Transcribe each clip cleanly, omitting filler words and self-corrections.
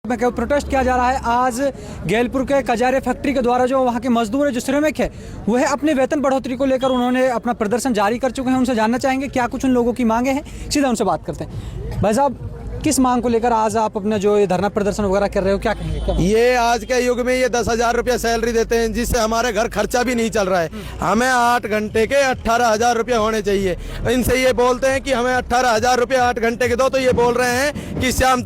में प्रोटेस्ट किया जा रहा है। आज गेलपुर के कजारे फैक्ट्री के द्वारा जो वहाँ के मजदूर है, जो श्रमिक है, वह अपने वेतन बढ़ोतरी को लेकर उन्होंने अपना प्रदर्शन जारी कर चुके हैं। उनसे जानना चाहेंगे क्या कुछ उन लोगों की मांगे हैं, सीधा उनसे बात करते हैं। भाई साहब, किस मांग को लेकर आज आप अपना जो ये धरना प्रदर्शन वगैरह कर रहे हो, क्या कहेंगे? ये आज के युग में ये 10,000 रुपया सैलरी देते हैं, जिससे हमारे घर खर्चा भी नहीं चल रहा है। हमें 8 घंटे के 18,000 रुपये होने चाहिए। इनसे ये बोलते हैं कि हमें 18,000 रुपये 8 घंटे के दो, तो ये बोल रहे हैं कि शाम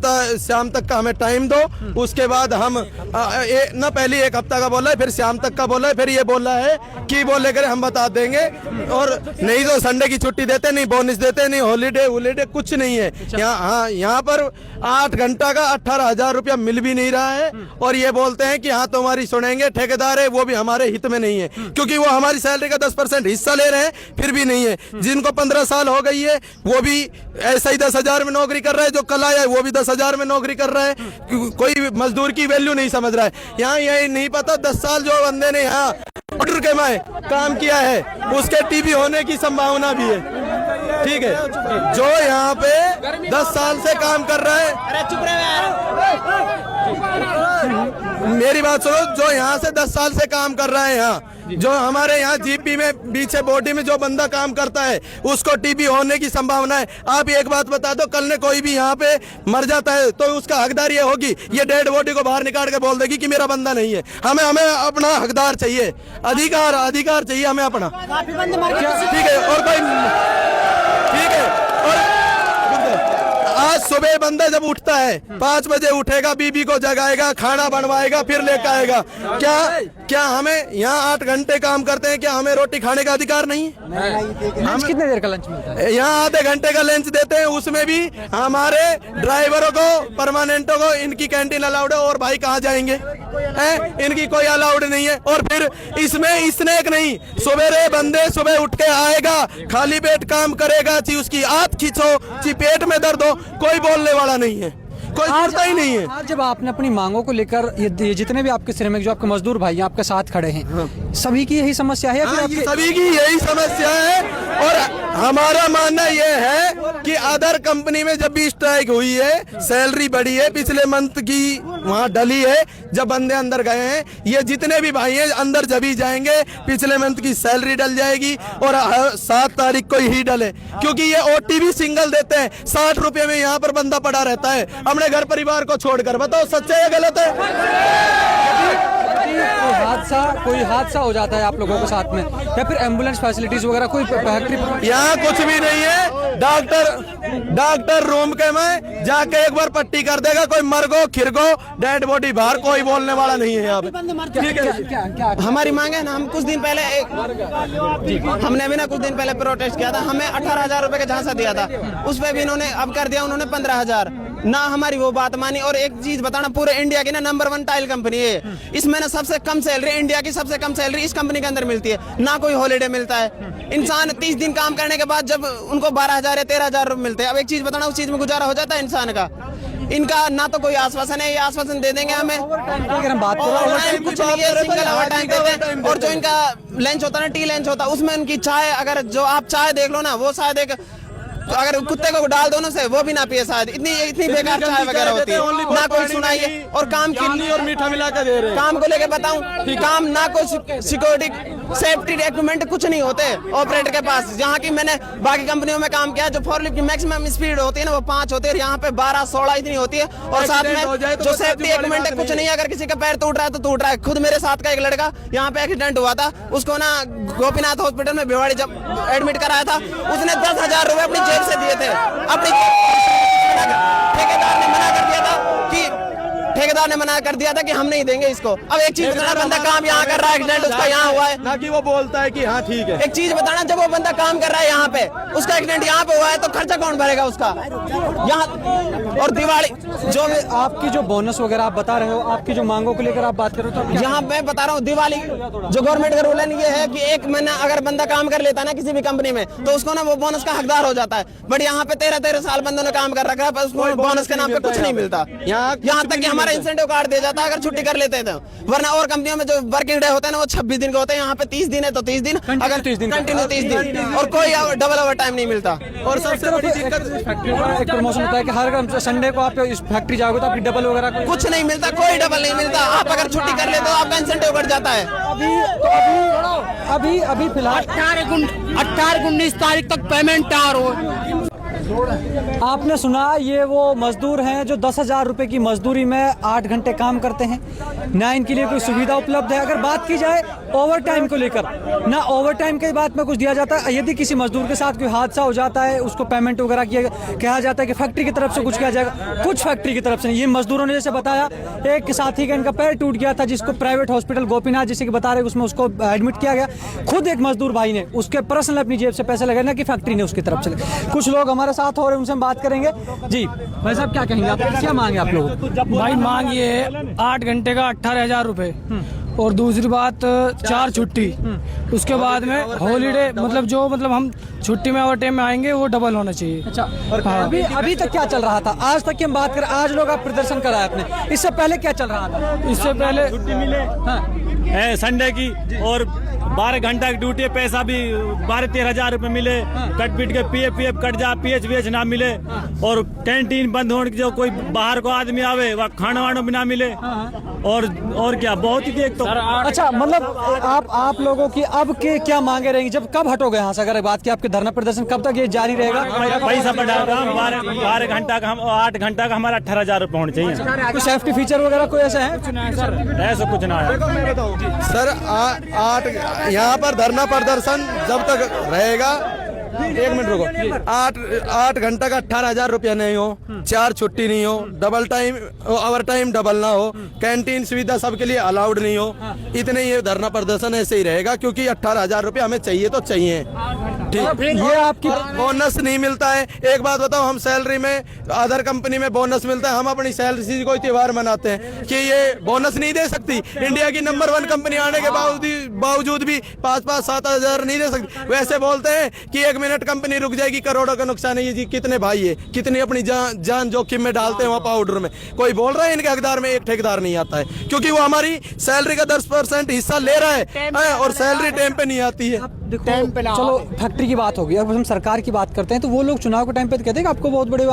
तक का हमें टाइम दो। उसके बाद हम न पहले 1 हफ्ता का बोला है, फिर शाम तक का बोला है, फिर ये बोला है कि वो लेकर हम बता देंगे। और नहीं तो संडे की छुट्टी देते, नहीं बोनस देते, नहीं हॉलीडे कुछ नहीं है। यहाँ पर 8 घंटा का 18,000 रुपया मिल भी नहीं रहा है। और ये बोलते हैं कि हाँ तुम्हारी सुनेंगे, ठेकेदार है वो भी हमारे हित में नहीं है, क्योंकि वो हमारी सैलरी का 10% हिस्सा ले रहे हैं, फिर भी नहीं है। जिनको 15 साल हो गई है वो भी ऐसा ही 10,000 में नौकरी कर रहा है, जो कल आया है वो भी 10,000 में नौकरी कर रहा है। कोई मजदूर की वैल्यू नहीं समझ रहा है। यहाँ यही नहीं पता 10 साल जो बंदे ने यहाँ ऑर्डर के में काम किया है, उसके टीबी होने की संभावना भी है। ठीक है, जो यहाँ पे 10 साल से काम कर रहा है, मेरी बात सुनो, जो यहाँ से 10 साल से काम कर रहा है, यहाँ जो हमारे यहाँ जीपी में पीछे बॉडी में जो बंदा काम करता है, उसको टीबी होने की संभावना है। आप एक बात बता दो, कल ने कोई भी यहाँ पे मर जाता है तो उसका हकदार ये होगी, ये डेड बॉडी को बाहर निकाल के बोल देगी कि मेरा बंदा नहीं है। हमें अपना हकदार चाहिए, अधिकार चाहिए हमें अपना। ठीक है, और कोई ठीक है। और आज सुबह बंदा जब उठता है 5 बजे उठेगा, बीबी को जगाएगा, खाना बनवाएगा, फिर लेकर आएगा। क्या हमें यहाँ 8 घंटे काम करते हैं, क्या हमें रोटी खाने का अधिकार नहीं है? हम कितने देर का लंच मिलता है? यहाँ आधे घंटे का लंच देते हैं, उसमें भी हमारे ड्राइवरों को, परमानेंटों को इनकी कैंटीन अलाउड है। और भाई कहाँ जाएंगे हैं? इनकी कोई अलाउड नहीं है। और फिर इसमें स्नैक नहीं, सवेरे बंदे सुबह उठ के आएगा, खाली पेट काम करेगा, ची उसकी आंत खींचो, ची पेट में दर्द हो, कोई बोलने वाला नहीं है, कोई बोलता ही नहीं है। आज जब आपने अपनी मांगों को लेकर ये जितने भी आपके श्रमिक, जो आपके मजदूर भाई आपके साथ खड़े हैं, सभी की यही समस्या है? सभी की यही समस्या है। और हमारा मानना यह है कि अदर कंपनी में जब भी स्ट्राइक हुई है, सैलरी बढ़ी है, पिछले मंथ की वहाँ डली है, जब बंदे अंदर गए हैं, ये जितने भी भाई हैं अंदर जब ही जाएंगे, पिछले मंथ की सैलरी डल जाएगी। और 7 तारीख को ही डले, क्योंकि ये OT भी सिंगल देते हैं। 60 रुपए में यहाँ पर बंदा पड़ा रहता है अपने घर परिवार को छोड़कर। बताओ सच्चा है गलत है? कोई हादसा हो जाता है आप लोगों के साथ में, या फिर एम्बुलेंस फैसिलिटीज वगैरह कोई फैक्ट्री? यहाँ कुछ भी नहीं है। डॉक्टर रूम के में जाके एक बार पट्टी कर देगा, कोई मरगो खिरगो डेड बॉडी बाहर, कोई बोलने वाला नहीं है यहाँ पे। ठीक है, क्या हमारी मांग है ना, हम कुछ दिन पहले हमने भी ना कुछ दिन पहले प्रोटेस्ट किया था। हमें 18,000 रुपए का झांसा दिया था, उस पर भी इन्होंने अब कर दिया उन्होंने 15,000 ना। हमारी वो बात मानी। और एक चीज बताना, पूरे इंडिया की ना नंबर 1 टाइल कंपनी है, इसमें ना सबसे कम सैलरी, इंडिया की सबसे कम सैलरी इस कंपनी के अंदर मिलती है। ना कोई हॉलीडे मिलता है। इंसान 30 दिन काम करने के बाद जब उनको 12,000 या 13,000 रुपए मिलते हैं, अब एक चीज बताना, उस चीज में गुजारा हो जाता है इंसान का? इनका ना तो कोई आश्वासन है, ये आश्वासन दे देंगे हमें, अगर हम बात करें कुछ नहीं है, सिंगल ओवर टाइम देते हैं। और जो इनका लंच होता है ना, टी लंच होता है, उसमें उनकी चाय, अगर जो आप चाय देख लो ना, वो शायद एक, तो अगर कुत्ते को डाल दो ना से, वो भी ना पिए शायद। इतनी बेकार चाय वगैरह होती है, ना कोई सुनाई है। और काम की और मीठा मिला कर दे रहे हैं। काम को लेके बताऊं, काम ना कोई सिक्योरिटी सेफ्टी इक्विपमेंट कुछ नहीं होते ऑपरेटर के पास। जहाँ की मैंने बाकी कंपनियों में काम किया, जो फोरलिफ्ट की मैक्सिमम स्पीड होती है ना, वो 5 होती है, यहाँ पे 12-16 इतनी होती है। और साथ में जो सेफ्टी इक्विपमेंट है कुछ नहीं है। अगर किसी का पैर टूट रहा है तो टूट रहा है। खुद मेरे साथ का एक लड़का यहाँ पे एक्सीडेंट हुआ था, उसको ना गोपीनाथ हॉस्पिटल में भिवाड़ी जब एडमिट कराया था, उसने 10,000 रुपए अपनी जेब से दिए थे। अपनी ठेकेदार ने मना कर दिया था कि हम नहीं देंगे इसको। अब एक चीज बताना, बंदा काम यहाँ कर रहा है, एक्सीडेंट उसका यहाँ हुआ है, ना कि वो बोलता है कि हाँ ठीक है। एक चीज बताना, जब वो बंदा काम कर रहा है यहाँ पे, उसका एक्सीडेंट यहाँ पे हुआ है, तो खर्चा कौन भरेगा उसका यहाँ? और दिवाली जो आपकी जो बोनस वगैरह आप बता रहे हो, आपकी जो मांगों को लेकर आप बात कर रहे हो, तो यहाँ मैं बता रहा हूँ, दिवाली जो गवर्नमेंट का रूल है ये है कि 1 महीना अगर बंदा काम कर लेता है ना किसी भी कंपनी में, तो उसको ना वो बोनस का हकदार हो जाता है। बट यहाँ पे 13-13 साल बंदों ने काम कर रखा है, पर उसको बोनस के नाम पे कुछ नहीं मिलता। यहाँ तक कि हमारे हमारा इंसेंटिव काट दिया जाता अगर छुट्टी कर लेते तो, वरना और कंपनियों में जो वर्किंग डे होते हैं ना वो 26 दिन के होते हैं, यहाँ पे 30 दिन है तो 30 दिन, अगर 30 दिन कंटिन्यू 30 दिन और कोई डबल ओवर टाइम नहीं मिलता। और सबसे बड़ी दिक्कत फैक्ट्री का एक प्रमोशन होता है कि हर संडे को आप इस फैक्ट्री जाओगे तो आपकी डबल वगैरह कुछ नहीं मिलता, कोई डबल नहीं मिलता। आप अगर छुट्टी कर लेते हो आपका इंसेंटिव कट जाता है। अभी फिलहाल 18-19 तारीख तक पेमेंट तैयार हो। आपने सुना, ये वो मजदूर हैं जो 10,000 रुपए की मजदूरी में 8 घंटे काम करते हैं, ना इनके लिए कोई सुविधा उपलब्ध है। अगर बात की जाए ओवर टाइम को लेकर, ना ओवर टाइम के बात में कुछ दिया जाता है। यदि किसी मजदूर के साथ कोई हादसा हो जाता है उसको पेमेंट वगैरह कहा जाता है कि फैक्ट्री की तरफ से कुछ किया जाएगा, कुछ फैक्ट्री की तरफ से नहीं। ये मजदूरों ने जैसे बताया, एक साथी का इनका पैर टूट गया था जिसको प्राइवेट हॉस्पिटल गोपीनाथ जिसे कि बता रहे उसमें उसको एडमिट किया गया। खुद एक मजदूर भाई ने उसके पर्सनल अपनी जेब से पैसे लगाए, ना कि फैक्ट्री ने उसकी तरफ से। कुछ लोग हमारे साथ हो रहे हैं, उनसे हम बात करेंगे। जी भाई साहब, क्या कहेंगे आप, क्या मांगे आप लोग? भाई मांग ये है 8 घंटे का 18,000 रुपए, और दूसरी बात 4 छुट्टी, उसके बाद में हॉलीडे, मतलब हम छुट्टी में ओवर टाइम में आएंगे वो डबल होना चाहिए। अच्छा, और अभी तक क्या चल रहा था? आज तक की हम बात करें, आज लोग आप प्रदर्शन कराया आपने, इससे पहले क्या चल रहा था? इससे पहले छुट्टी मिले है संडे की, और 12 घंटा की ड्यूटी है, पैसा भी 12-13 हजार रुपए मिले। कट पीट के पीएफ कट जा, पीएच ना मिले, और कैंटीन बंद होने की, जो कोई बाहर को आदमी आवे वह खाना वाना भी ना मिले, और क्या बहुत ही देख तो। अच्छा, मतलब आप लोगों की अब के क्या मांगे रहेंगी? जब कब हटोगे यहाँ से? अगर बात की आपके धरना प्रदर्शन कब तक ये जारी रहेगा? पैसा बढ़ाएगा, 12 घंटा का, हम 8 घंटा का हमारा 18,000 रुपए होने चाहिए। कोई सेफ्टी फीचर वगैरह कोई ऐसा है? ऐसा कुछ ना है सर। 8 यहाँ पर धरना प्रदर्शन जब तक रहेगा, 1 मिनट रुको, 8 घंटा का 18,000 रुपया नहीं हो, 4 छुट्टी नहीं हो, double time over time double ना हो, कैंटीन सुविधा सबके लिए अलाउड नहीं हो, इतने ये धरना प्रदर्शन ऐसे ही रहेगा, क्योंकि 18,000 रुपया हमें चाहिए तो चाहिए। ठीक, ये आपकी बोनस नहीं मिलता है। एक बात बताओ, हम सैलरी में अदर कंपनी में बोनस मिलता है, हम अपनी सैलरी से कोई त्योहार मनाते हैं कि ये बोनस नहीं दे सकती? इंडिया की नंबर 1 कंपनी आने के बावजूद भी 5-7 हजार नहीं दे सकती। वैसे बोलते हैं कि 1 मिनट कंपनी रुक जाएगी, करोड़ों का नुकसान है। ये जी कितने भाई है, कितनी अपनी जान जोखिम में डालते हैं वहाँ पाउडर में। कोई बोल रहा है इनके हकदार में एक ठेकेदार नहीं आता है, क्योंकि वो हमारी सैलरी का 10% हिस्सा ले रहा है और सैलरी टाइम पे नहीं आती है। चलो, फैक्ट्री की बात होगी, अब हम सरकार की बात करते हैं। तो वो लोग चुनाव के टाइम पे कहते हैं कि आपको बहुत बड़े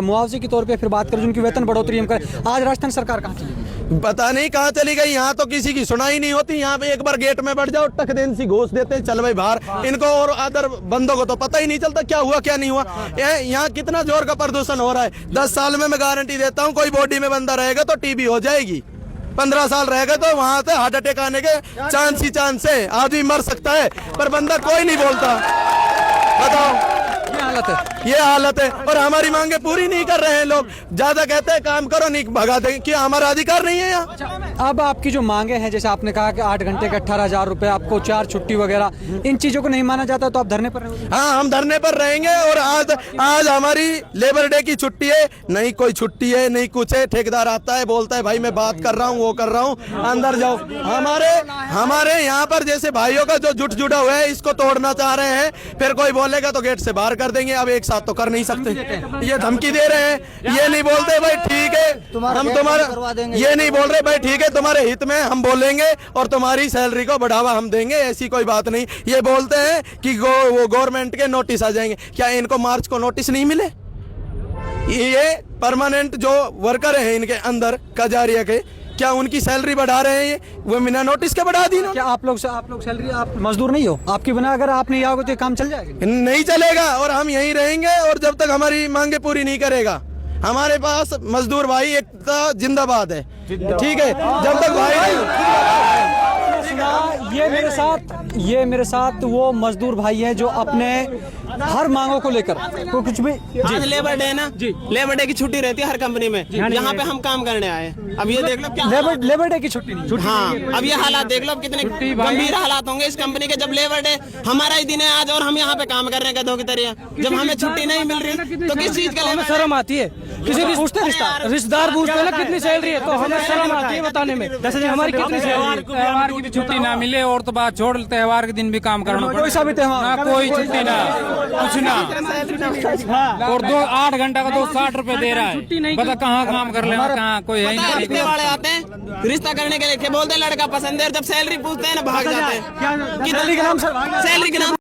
मुआवजे के तौर पे फिर बात करें, उनकी वेतन बढ़ोतरी हम करें। आज राजस्थान सरकार कहाँ चली गई? पता नहीं कहाँ चली गई। यहाँ तो किसी की सुनाई नहीं होती। यहाँ पे एक बार गेट में बैठ जाओ, टक देन सी घोष देते हैं, चल भाई बाहर। इनको और अदर बंदों को तो पता ही नहीं चलता क्या हुआ क्या नहीं हुआ। यहाँ कितना जोर का प्रदूषण हो रहा है। 10 साल में मैं गारंटी देता हूँ, कोई बॉडी में बंदा रहेगा तो टीबी हो जाएगी। 15 साल रहेगा तो वहां से हार्ट अटैक आने के चांस है, आदमी मर सकता है, पर बंदा कोई नहीं बोलता। बताओ, ये हालत है। और हमारी मांगे पूरी नहीं कर रहे हैं लोग। ज्यादा कहते हैं काम करो, नहीं भगा देंगे। क्या हमारा अधिकार नहीं है यहाँ? अब आपकी जो मांगे हैं, जैसे आपने कहा कि 8 घंटे का 18,000 रुपए, आपको 4 छुट्टी वगैरह, इन चीजों को नहीं माना जाता तो आप धरने पर रहेंगे? हाँ, हम धरने पर रहेंगे। और आज हमारी लेबर डे की छुट्टी है, नहीं कोई छुट्टी है नहीं कुछ है। ठेकेदार आता है, बोलता है भाई मैं बात कर रहा हूँ, वो कर रहा हूँ, अंदर जाओ। हमारे यहाँ पर जैसे भाइयों का जो जुट जुड़ा हुआ है, इसको तोड़ना चाह रहे हैं। फिर कोई बोलेगा तो गेट से बाहर कर देंगे। अब एक साथ तो कर नहीं सकते। ये धमकी दे रहे हैं। ये नहीं बोलते भाई ठीक है हम तुम्हारा, ये नहीं बोल रहे भाई ठीक है तुम्हारे हित में हम बोलेंगे और तुम्हारी सैलरी को बढ़ावा हम देंगे, ऐसी कोई बात नहीं। ये बोलते हैं कि वो गवर्नमेंट के नोटिस आ जाएंगे। क्या इनको मार्च को नोटिस नहीं मिले? ये परमानेंट जो वर्कर है इनके अंदर कजारिया के, क्या उनकी सैलरी बढ़ा रहे हैं? वो बिना नोटिस के बढ़ा दी ना। क्या आप लोग सैलरी, आप मजदूर नहीं हो? आपकी बिना अगर आप नहीं आओगे तो ये काम चल जाएगा? नहीं चलेगा। और हम यहीं रहेंगे, और जब तक हमारी मांगे पूरी नहीं करेगा। हमारे पास मजदूर भाई एकता जिंदाबाद है, ठीक है। जब तक भाई ये मेरे साथ वो मजदूर भाई है जो अपने हर मांगों को लेकर कुछ भी। आज लेबर डे ना, लेबर डे की छुट्टी रहती है हर कंपनी में। यहाँ पे हम काम करने आए। अब ये देख लो क्या लेबर डे की छुट्टी नहीं। हाँ, अब ये हालात देख लो, अब कितने गंभीर हालात होंगे इस कंपनी के। जब लेबर डे हमारा ही दिन है आज, और हम यहाँ पे काम कर रहे हैं गधों की तरह। जब हमें छुट्टी नहीं मिल रही तो किस चीज का हमें शर्म आती है। किसी पूछते हैं रिश्ता रिश्तेदार पूछते हैं ना कितनी सैलरी है, तो हमें शर्म आती है बताने में 10,000 हमारी कितनी सैलरी। त्योहार की भी छुट्टी ना मिले और तो बात छोड़, त्योहार के दिन भी काम करना कोई सा भी त्योहार ना, कोई छुट्टी ना, कुछ ना। और 8 घंटा का 60 रुपए दे रहा है, बता कहाँ काम कर ले, कहाँ कोई है ही पता है, रिश्ते नहीं। वाले आते हैं रिश्ता करने के लिए, बोलते हैं लड़का पसंद है, और जब सैलरी पूछते हैं ना भाग जाते हैं। सैलरी के नाम से सैलरी के नाम